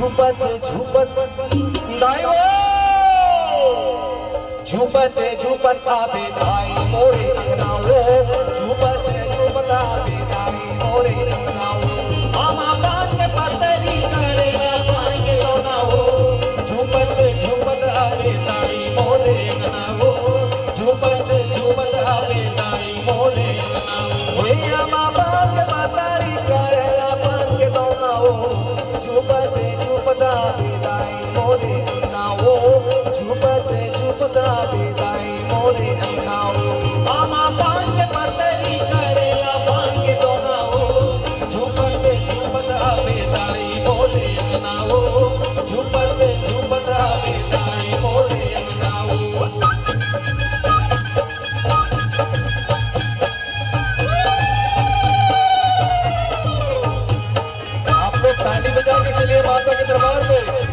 झुपत झुपत दाई वो झुपत झुपत आवे दाई मोरे अंगनाओ झुपत झुपत आवे दाई मोरे अंगनाओ आमा पान के पतरी करे पान के लोनाओ झुपत झुपत आवे दाई मोरे अंगनाओ झुपत झुपत आवे दाई मोरे अंगनाओ हे आमा पान के पतरी करे पान के लोनाओ झुपत झुपत आवे दाई मोरे अंगनाओ झुपत झुपत आवे दाई मोरे अंगनाओ आमा पान के पतरी करेला पान के दोनाओ झुपत झुपत आवे दाई मोरे अंगनाओ झुपत झुपत आवे दाई मोरे अंगनाओ आप लोग ताली बजा के चलिए माता के दरबार में।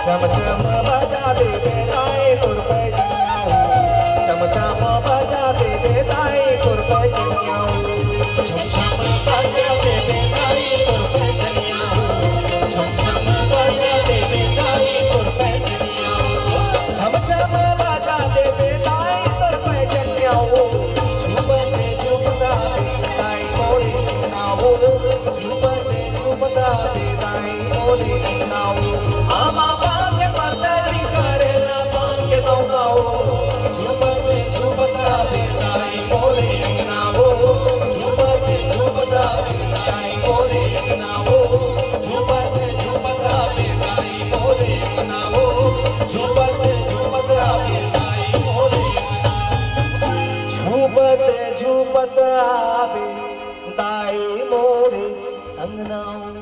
चम चम बजा दे बेदाई कुरपै जनियाओ चम चम बजा दे बेदाई कुरपै जनियाओ चम चम बजा दे बेदाई कुरपै जनियाओ चम चम बजा दे बेदाई कुरपै जनियाओ चम चम बजा दे बेदाई कुरपै जनियाओ झुपत झुपत बेदाई मोरे अंगनाओ झुपत झुपत बेदाई मोरे अंगनाओ आमा पान के पतरी करेला पान के दोनाओ झुपत झुपत बेदाई मोरे अंगनाओ झुपत झुपत बेदाई मोरे अंगनाओ झुपत झुपत बेदाई मोरे अंगनाओ झुपत झुपत बेदाई मोरे झुपत झुपत बेदाई मोरे अंगनाओ।